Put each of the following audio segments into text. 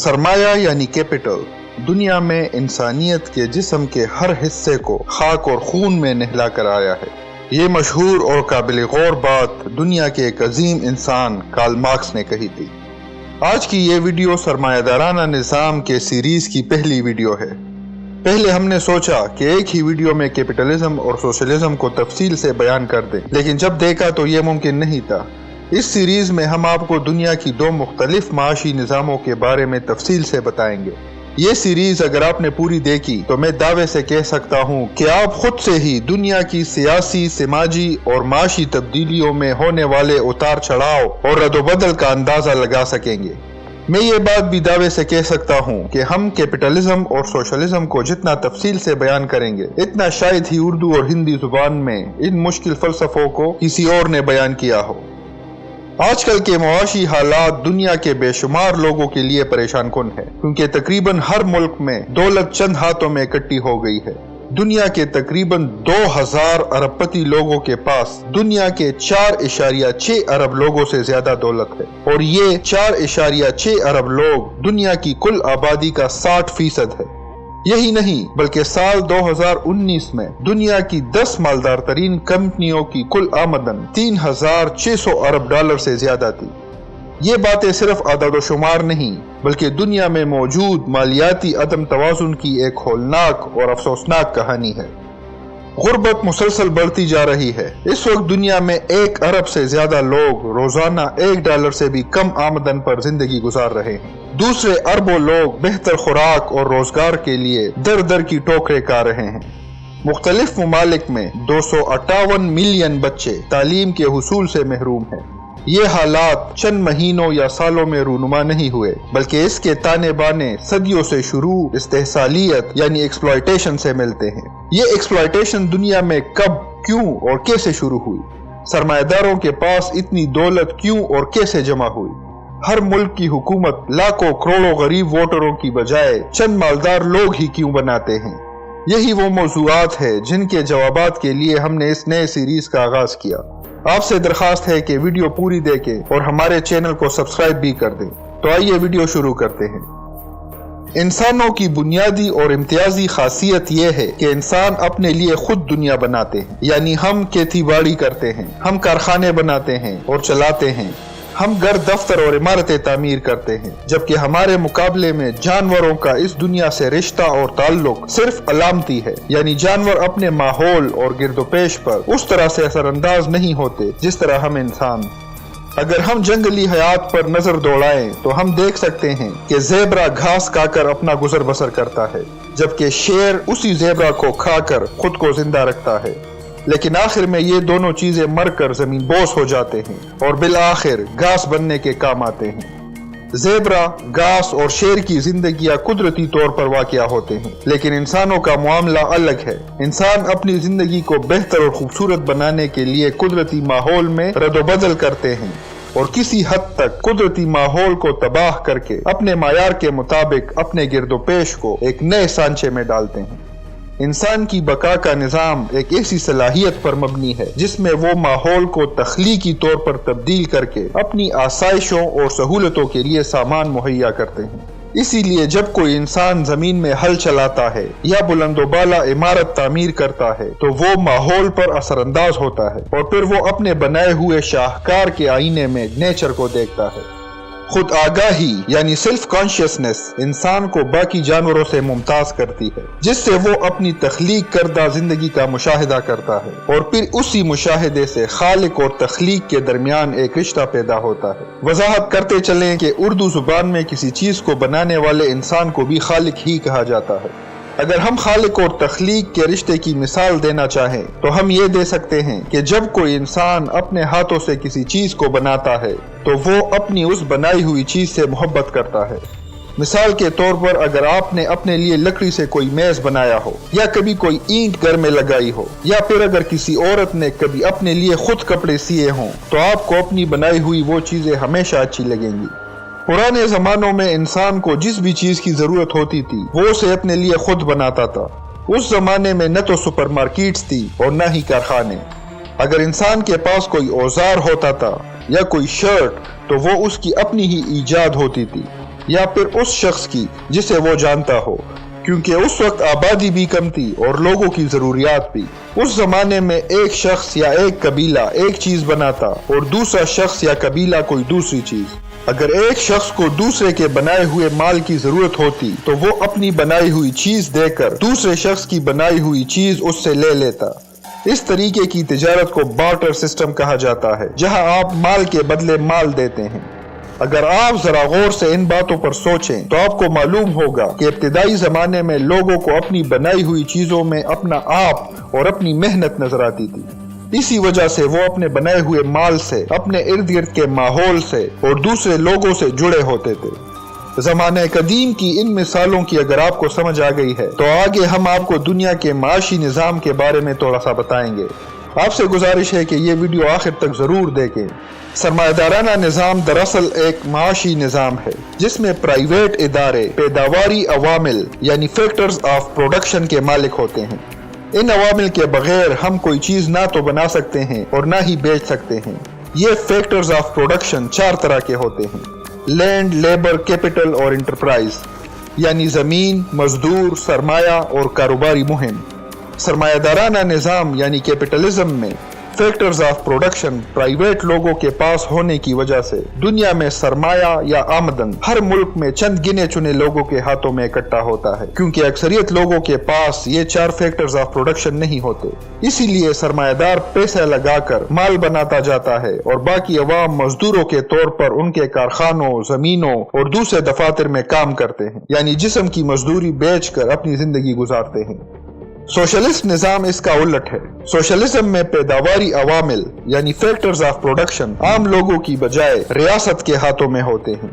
سرمایہ یعنی کیپٹل دنیا میں انسانیت کے جسم کے ہر حصے کو خاک اور خون میں نہلا کر آیا ہے۔ یہ مشہور اور قابل غور بات دنیا کے ایک عظیم انسان کارل مارکس نے کہی تھی۔ آج کی یہ ویڈیو سرمایہ دارانہ نظام کے سیریز کی پہلی ویڈیو ہے۔ پہلے ہم نے سوچا کہ ایک ہی ویڈیو میں کیپٹلزم اور سوشلزم کو تفصیل سے بیان کر دیں، لیکن جب دیکھا تو یہ ممکن نہیں تھا۔ اس سیریز میں ہم آپ کو دنیا کی دو مختلف معاشی نظاموں کے بارے میں تفصیل سے بتائیں گے۔ یہ سیریز اگر آپ نے پوری دیکھی تو میں دعوے سے کہہ سکتا ہوں کہ آپ خود سے ہی دنیا کی سیاسی، سماجی اور معاشی تبدیلیوں میں ہونے والے اتار چڑھاؤ اور رد و بدل کا اندازہ لگا سکیں گے۔ میں یہ بات بھی دعوے سے کہہ سکتا ہوں کہ ہم کیپٹلزم اور سوشلزم کو جتنا تفصیل سے بیان کریں گے، اتنا شاید ہی اردو اور ہندی زبان میں ان مشکل فلسفوں کو کسی اور نے بیان کیا ہو۔ آج کل کے معاشی حالات دنیا کے بے شمار لوگوں کے لیے پریشان کن ہے، کیونکہ تقریباً ہر ملک میں دولت چند ہاتھوں میں اکٹھی ہو گئی ہے۔ دنیا کے تقریباً 2000 ارب پتی لوگوں کے پاس دنیا کے 4.6 ارب لوگوں سے زیادہ دولت ہے، اور یہ 4.6 ارب لوگ دنیا کی کل آبادی کا 60% ہے۔ یہی نہیں بلکہ سال 2019 میں دنیا کی 10 مالدار ترین کمپنیوں کی کل آمدن 3600 ارب ڈالر سے زیادہ تھی۔ یہ باتیں صرف اعداد و شمار نہیں بلکہ دنیا میں موجود مالیاتی عدم توازن کی ایک ہولناک اور افسوسناک کہانی ہے۔ غربت مسلسل بڑھتی جا رہی ہے۔ اس وقت دنیا میں 1 ارب سے زیادہ لوگ روزانہ $1 سے بھی کم آمدن پر زندگی گزار رہے ہیں۔ دوسرے اربوں لوگ بہتر خوراک اور روزگار کے لیے در در کی ٹوکریں کھا رہے ہیں۔ مختلف ممالک میں 258 ملین بچے تعلیم کے حصول سے محروم ہیں۔ یہ حالات چند مہینوں یا سالوں میں رونما نہیں ہوئے، بلکہ اس کے تانے بانے صدیوں سے شروع استحصالیت یعنی ایکسپلائٹیشن سے ملتے ہیں۔ یہ ایکسپلائٹیشن دنیا میں کب، کیوں اور کیسے شروع ہوئی؟ سرمایہ داروں کے پاس اتنی دولت کیوں اور کیسے جمع ہوئی؟ ہر ملک کی حکومت لاکھوں کروڑوں غریب ووٹروں کی بجائے چند مالدار لوگ ہی کیوں بناتے ہیں؟ یہی وہ موضوعات ہیں جن کے جوابات کے لیے ہم نے اس نئے سیریز کا آغاز کیا۔ آپ سے درخواست ہے کہ ویڈیو پوری دیکھیں اور ہمارے چینل کو سبسکرائب بھی کر دیں۔ تو آئیے ویڈیو شروع کرتے ہیں۔ انسانوں کی بنیادی اور امتیازی خاصیت یہ ہے کہ انسان اپنے لیے خود دنیا بناتے ہیں، یعنی ہم کھیتی باڑی کرتے ہیں، ہم کارخانے بناتے ہیں اور چلاتے ہیں، ہم گھر، دفتر اور عمارتیں تعمیر کرتے ہیں، جبکہ ہمارے مقابلے میں جانوروں کا اس دنیا سے رشتہ اور تعلق صرف علامتی ہے، یعنی جانور اپنے ماحول اور گرد و پیش پر اس طرح سے اثر انداز نہیں ہوتے جس طرح ہم انسان۔ اگر ہم جنگلی حیات پر نظر دوڑائیں تو ہم دیکھ سکتے ہیں کہ زیبرا گھاس کھا کر اپنا گزر بسر کرتا ہے، جبکہ شیر اسی زیبرا کو کھا کر خود کو زندہ رکھتا ہے، لیکن آخر میں یہ دونوں چیزیں مر کر زمین بوس ہو جاتے ہیں اور بالآخر گھاس بننے کے کام آتے ہیں۔ زیبرا، گھاس اور شیر کی زندگیاں قدرتی طور پر واقع ہوتے ہیں، لیکن انسانوں کا معاملہ الگ ہے۔ انسان اپنی زندگی کو بہتر اور خوبصورت بنانے کے لیے قدرتی ماحول میں رد و بدل کرتے ہیں اور کسی حد تک قدرتی ماحول کو تباہ کر کے اپنے معیار کے مطابق اپنے گرد و پیش کو ایک نئے سانچے میں ڈالتے ہیں۔ انسان کی بقا کا نظام ایک ایسی صلاحیت پر مبنی ہے جس میں وہ ماحول کو تخلیقی طور پر تبدیل کر کے اپنی آسائشوں اور سہولتوں کے لیے سامان مہیا کرتے ہیں۔ اسی لیے جب کوئی انسان زمین میں ہل چلاتا ہے یا بلند و بالا عمارت تعمیر کرتا ہے تو وہ ماحول پر اثر انداز ہوتا ہے، اور پھر وہ اپنے بنائے ہوئے شاہکار کے آئینے میں نیچر کو دیکھتا ہے۔ خود آگاہی یعنی سیلف کانشیسنس انسان کو باقی جانوروں سے ممتاز کرتی ہے، جس سے وہ اپنی تخلیق کردہ زندگی کا مشاہدہ کرتا ہے، اور پھر اسی مشاہدے سے خالق اور تخلیق کے درمیان ایک رشتہ پیدا ہوتا ہے۔ وضاحت کرتے چلیں کہ اردو زبان میں کسی چیز کو بنانے والے انسان کو بھی خالق ہی کہا جاتا ہے۔ اگر ہم خالق اور تخلیق کے رشتے کی مثال دینا چاہیں تو ہم یہ دے سکتے ہیں کہ جب کوئی انسان اپنے ہاتھوں سے کسی چیز کو بناتا ہے تو وہ اپنی اس بنائی ہوئی چیز سے محبت کرتا ہے۔ مثال کے طور پر اگر آپ نے اپنے لیے لکڑی سے کوئی میز بنایا ہو، یا کبھی کوئی اینٹ گھر میں لگائی ہو، یا پھر اگر کسی عورت نے کبھی اپنے لیے خود کپڑے سیے ہوں، تو آپ کو اپنی بنائی ہوئی وہ چیزیں ہمیشہ اچھی لگیں گی۔ پرانے زمانوں میں انسان کو جس بھی چیز کی ضرورت ہوتی تھی وہ اسے اپنے لیے خود بناتا تھا۔ اس زمانے میں نہ تو سپر مارکیٹس تھی اور نہ ہی کارخانے۔ اگر انسان کے پاس کوئی اوزار ہوتا تھا یا کوئی شرٹ تو وہ اس کی اپنی ہی ایجاد ہوتی تھی۔ یا پھر اس شخص کی جسے وہ جانتا ہو، کیونکہ اس وقت آبادی بھی کم تھی اور لوگوں کی ضروریات بھی۔ اس زمانے میں ایک شخص یا ایک قبیلہ ایک چیز بناتا اور دوسرا شخص یا قبیلہ کوئی دوسری چیز۔ اگر ایک شخص کو دوسرے کے بنائے ہوئے مال کی ضرورت ہوتی تو وہ اپنی بنائی ہوئی چیز دے کر دوسرے شخص کی بنائی ہوئی چیز اس سے لے لیتا۔ اس طریقے کی تجارت کو بارٹر سسٹم کہا جاتا ہے، جہاں آپ مال کے بدلے مال دیتے ہیں۔ اگر آپ ذرا غور سے ان باتوں پر سوچیں تو آپ کو معلوم ہوگا کہ ابتدائی زمانے میں لوگوں کو اپنی بنائی ہوئی چیزوں میں اپنا آپ اور اپنی محنت نظر آتی تھی۔ اسی وجہ سے وہ اپنے بنائے ہوئے مال سے، اپنے ارد گرد کے ماحول سے اور دوسرے لوگوں سے جڑے ہوتے تھے۔ زمانہ قدیم کی ان مثالوں کی اگر آپ کو سمجھ آ گئی ہے تو آگے ہم آپ کو دنیا کے معاشی نظام کے بارے میں تھوڑا سا بتائیں گے۔ آپ سے گزارش ہے کہ یہ ویڈیو آخر تک ضرور دیکھیں۔ سرمایہ دارانہ نظام دراصل ایک معاشی نظام ہے جس میں پرائیویٹ ادارے پیداواری عوامل یعنی فیکٹرز آف پروڈکشن کے مالک ہوتے ہیں۔ ان عوامل کے بغیر ہم کوئی چیز نہ تو بنا سکتے ہیں اور نہ ہی بیچ سکتے ہیں۔ یہ فیکٹرز آف پروڈکشن 4 طرح کے ہوتے ہیں: لینڈ، لیبر، کیپٹل اور انٹرپرائز، یعنی زمین، مزدور، سرمایہ اور کاروباری مہم۔ سرمایہ دارانہ نظام یعنی کیپٹلزم میں فیکٹرز آف پروڈکشن پرائیویٹ لوگوں کے پاس ہونے کی وجہ سے دنیا میں سرمایہ یا آمدن ہر ملک میں چند گنے چنے لوگوں کے ہاتھوں میں اکٹھا ہوتا ہے، کیونکہ اکثریت لوگوں کے پاس یہ 4 فیکٹرز آف پروڈکشن نہیں ہوتے۔ اسی لیے سرمایہ دار پیسہ لگا کر مال بناتا جاتا ہے اور باقی عوام مزدوروں کے طور پر ان کے کارخانوں، زمینوں اور دوسرے دفاتر میں کام کرتے ہیں، یعنی جسم کی مزدوری بیچ کر اپنی زندگی گزارتے ہیں۔ سوشلسٹ نظام اس کا الٹ ہے۔ سوشلزم میں پیداواری عوامل یعنی فیکٹرز آف پروڈکشن عام لوگوں کی بجائے ریاست کے ہاتھوں میں ہوتے ہیں۔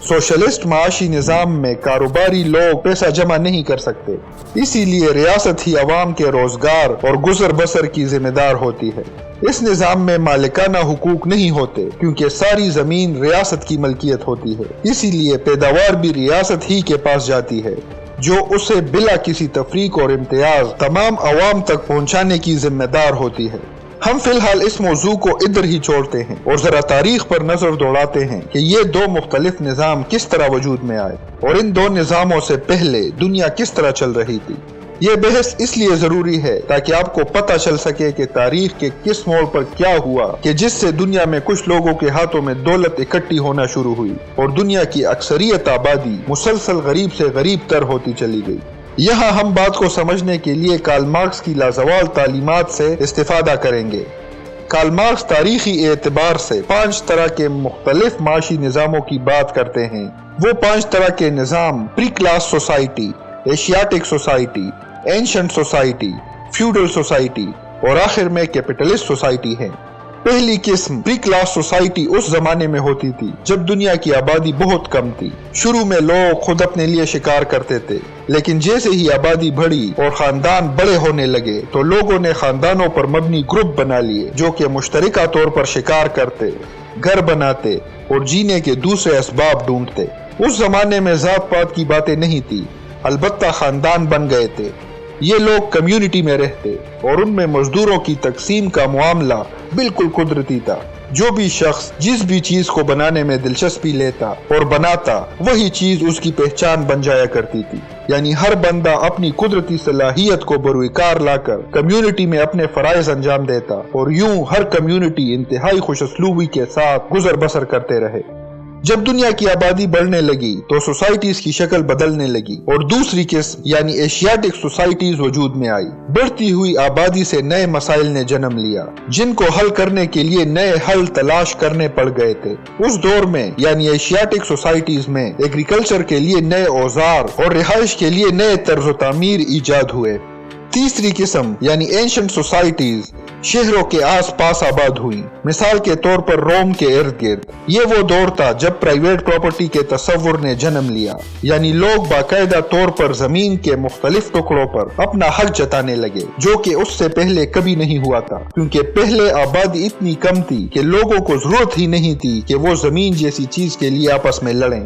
سوشلسٹ معاشی نظام میں کاروباری لوگ پیسہ جمع نہیں کر سکتے، اسی لیے ریاست ہی عوام کے روزگار اور گزر بسر کی ذمہ دار ہوتی ہے۔ اس نظام میں مالکانہ حقوق نہیں ہوتے کیونکہ ساری زمین ریاست کی ملکیت ہوتی ہے، اسی لیے پیداوار بھی ریاست ہی کے پاس جاتی ہے، جو اسے بلا کسی تفریق اور امتیاز تمام عوام تک پہنچانے کی ذمہ دار ہوتی ہے۔ ہم فی الحال اس موضوع کو ادھر ہی چھوڑتے ہیں اور ذرا تاریخ پر نظر دوڑاتے ہیں کہ یہ 2 مختلف نظام کس طرح وجود میں آئے اور ان 2 نظاموں سے پہلے دنیا کس طرح چل رہی تھی۔ یہ بحث اس لیے ضروری ہے تاکہ آپ کو پتہ چل سکے کہ تاریخ کے کس موڑ پر کیا ہوا کہ جس سے دنیا میں کچھ لوگوں کے ہاتھوں میں دولت اکٹھی ہونا شروع ہوئی اور دنیا کی اکثریت آبادی مسلسل غریب سے غریب تر ہوتی چلی گئی۔ یہاں ہم بات کو سمجھنے کے لیے کارل مارکس کی لازوال تعلیمات سے استفادہ کریں گے۔ کارل مارکس تاریخی اعتبار سے 5 طرح کے مختلف معاشی نظاموں کی بات کرتے ہیں۔ وہ 5 طرح کے نظام pre class society, Asiatic society, ancient society, feudal society اور آخر میں کیپٹلسٹ سوسائٹی ہیں۔ پہلی قسم پری کلاس سوسائٹی اس زمانے میں ہوتی تھی جب دنیا کی آبادی بہت کم تھی۔ شروع میں لوگ خود اپنے لیے شکار کرتے تھے، لیکن جیسے ہی آبادی بڑھی اور خاندان بڑے ہونے لگے تو لوگوں نے خاندانوں پر مبنی گروپ بنا لیے جو کہ مشترکہ طور پر شکار کرتے، گھر بناتے اور جینے کے دوسرے اسباب ڈھونڈتے۔ اس زمانے میں ذات پات کی باتیں نہیں تھی، البتہ خاندان بن گئے تھے۔ یہ لوگ کمیونٹی میں رہتے اور ان میں مزدوروں کی تقسیم کا معاملہ بالکل قدرتی تھا۔ جو بھی شخص جس بھی چیز کو بنانے میں دلچسپی لیتا اور بناتا وہی چیز اس کی پہچان بن جایا کرتی تھی، یعنی ہر بندہ اپنی قدرتی صلاحیت کو بروئے کار لا کر کمیونٹی میں اپنے فرائض انجام دیتا اور یوں ہر کمیونٹی انتہائی خوش اسلوبی کے ساتھ گزر بسر کرتے رہے۔ جب دنیا کی آبادی بڑھنے لگی تو سوسائٹیز کی شکل بدلنے لگی اور دوسری قسم یعنی ایشیاٹک سوسائٹیز وجود میں آئی۔ بڑھتی ہوئی آبادی سے نئے مسائل نے جنم لیا جن کو حل کرنے کے لیے نئے حل تلاش کرنے پڑ گئے تھے۔ اس دور میں یعنی ایشیاٹک سوسائٹیز میں ایگریکلچر کے لیے نئے اوزار اور رہائش کے لیے نئے طرز و تعمیر ایجاد ہوئے۔ تیسری قسم یعنی اینشنٹ سوسائٹیز شہروں کے آس پاس آباد ہوئی، مثال کے طور پر روم کے ارد گرد۔ یہ وہ دور تھا جب پرائیویٹ پراپرٹی کے تصور نے جنم لیا، یعنی لوگ باقاعدہ طور پر زمین کے مختلف ٹکڑوں پر اپنا حق جتانے لگے، جو کہ اس سے پہلے کبھی نہیں ہوا تھا، کیونکہ پہلے آبادی اتنی کم تھی کہ لوگوں کو ضرورت ہی نہیں تھی کہ وہ زمین جیسی چیز کے لیے آپس میں لڑیں۔